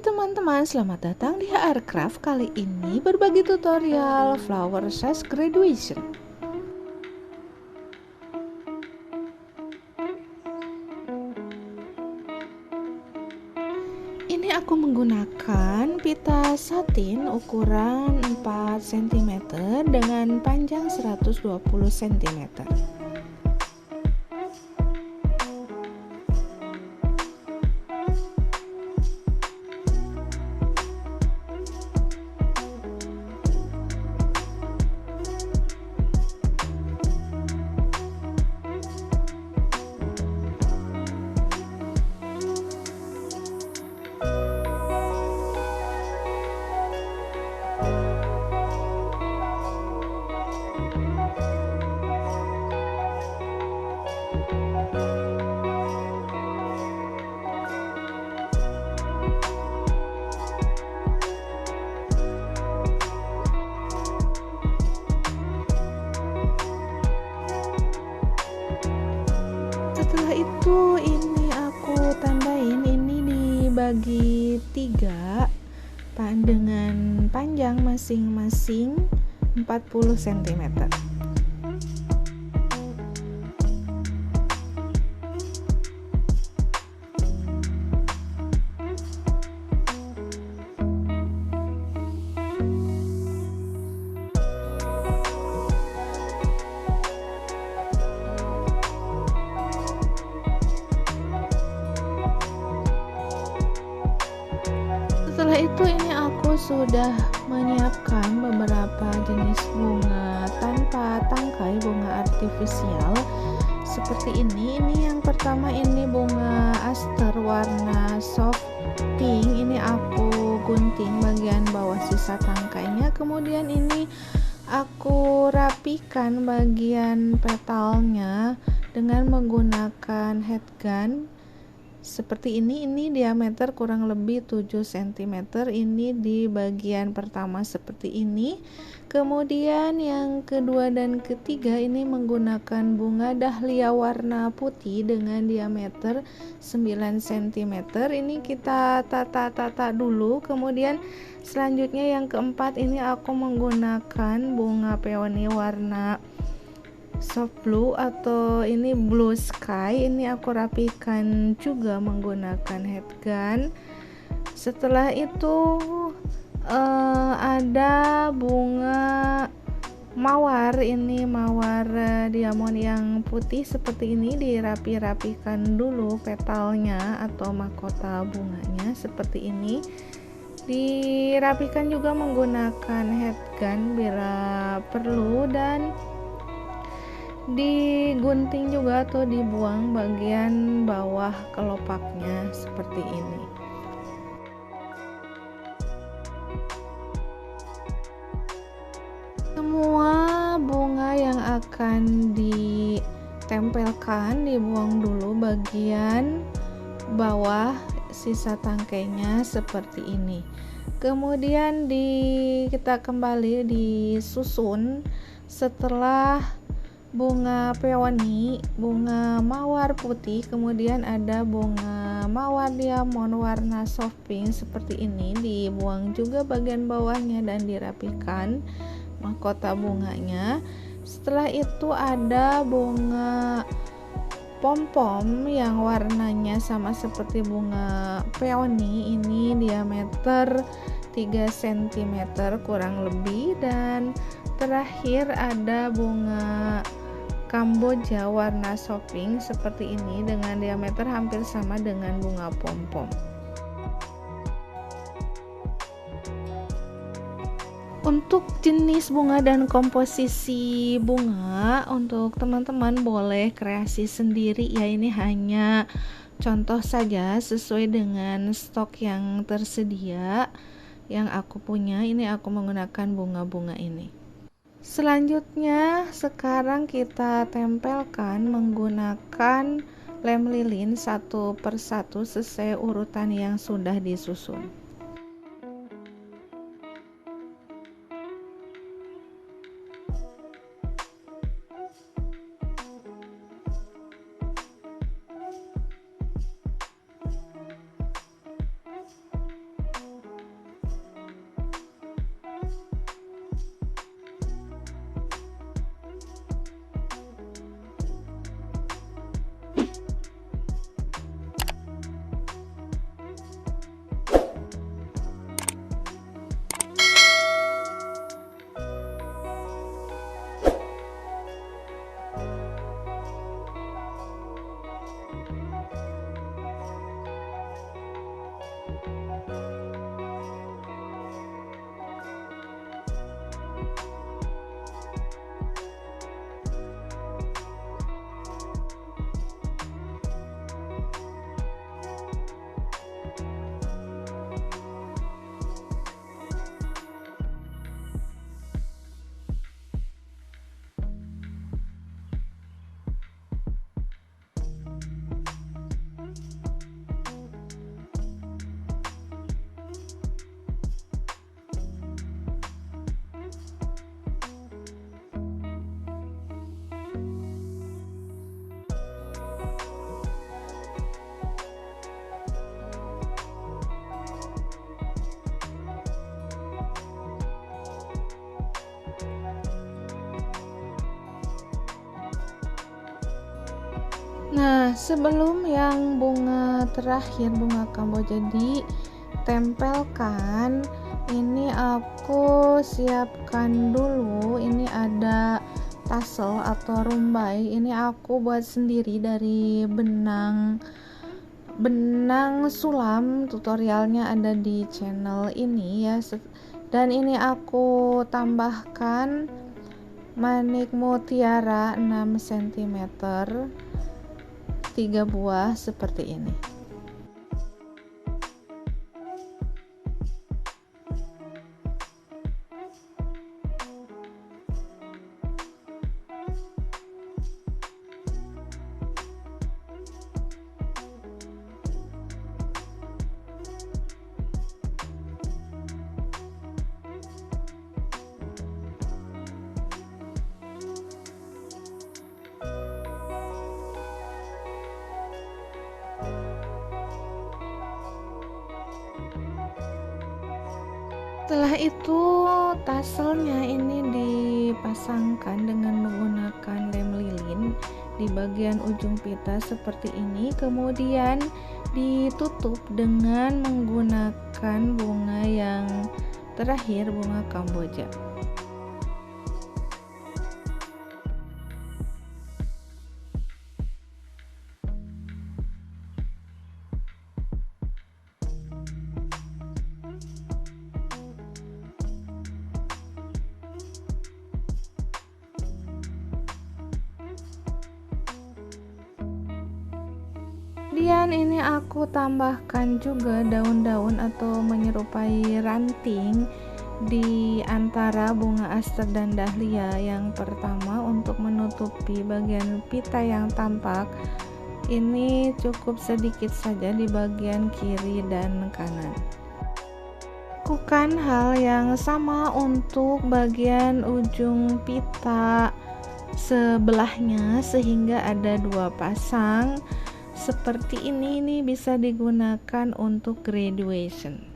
teman-teman, selamat datang di HR Craft. Kali ini berbagi tutorial flower size graduation. Ini aku menggunakan pita satin ukuran 4 cm dengan panjang 120 cm. Setelah itu ini aku tambahin, ini dibagi 3 dengan panjang masing-masing 40 cm. Setelah itu ini aku sudah menyiapkan beberapa jenis bunga tanpa tangkai, bunga artifisial seperti ini. Ini yang pertama, ini bunga aster warna soft pink. Ini aku gunting bagian bawah sisa tangkainya, kemudian ini aku rapikan bagian petalnya dengan menggunakan head gun seperti ini diameter kurang lebih 7 cm. Ini di bagian pertama seperti ini. Kemudian yang kedua dan ketiga ini menggunakan bunga dahlia warna putih dengan diameter 9 cm. Ini kita tata-tata dulu. Kemudian selanjutnya yang keempat, ini aku menggunakan bunga peony warna soft blue atau ini blue sky. Ini aku rapikan juga menggunakan head gun. Setelah itu ada bunga mawar. Ini mawar diamond yang putih seperti ini, dirapikan dulu petalnya atau mahkota bunganya seperti ini. Dirapikan juga menggunakan head gun bila perlu, dan digunting juga atau dibuang bagian bawah kelopaknya seperti ini. Semua bunga yang akan ditempelkan dibuang dulu bagian bawah sisa tangkainya seperti ini. Kemudian kita kembali disusun. Setelah bunga peony, bunga mawar putih, kemudian ada bunga mawar diamond warna soft pink seperti ini, dibuang juga bagian bawahnya dan dirapikan mahkota bunganya. Setelah itu ada bunga pom-pom yang warnanya sama seperti bunga peony, ini diameter 3 cm kurang lebih. Dan terakhir ada bunga Kamboja warna soft pink seperti ini dengan diameter hampir sama dengan bunga pom-pom. Untuk jenis bunga dan komposisi bunga, untuk teman-teman boleh kreasi sendiri ya. Ini hanya contoh saja sesuai dengan stok yang tersedia yang aku punya. Ini aku menggunakan bunga-bunga ini. Selanjutnya sekarang kita tempelkan menggunakan lem lilin satu persatu sesuai urutan yang sudah disusun. Nah, sebelum yang bunga terakhir, bunga kamboja ditempelkan, ini aku siapkan dulu. Ini ada tassel atau rumbai. Ini aku buat sendiri dari benang sulam. Tutorialnya ada di channel ini ya. Dan ini aku tambahkan manik mutiara 6 cm, 3 buah seperti ini. Setelah itu tasselnya ini dipasangkan dengan menggunakan lem lilin di bagian ujung pita seperti ini, kemudian ditutup dengan menggunakan bunga yang terakhir, bunga kamboja. Kemudian ini aku tambahkan juga daun-daun atau menyerupai ranting di antara bunga aster dan dahlia. Yang pertama, untuk menutupi bagian pita yang tampak, ini cukup sedikit saja di bagian kiri dan kanan. Lakukan hal yang sama untuk bagian ujung pita sebelahnya sehingga ada 2 pasang seperti ini bisa digunakan untuk graduation.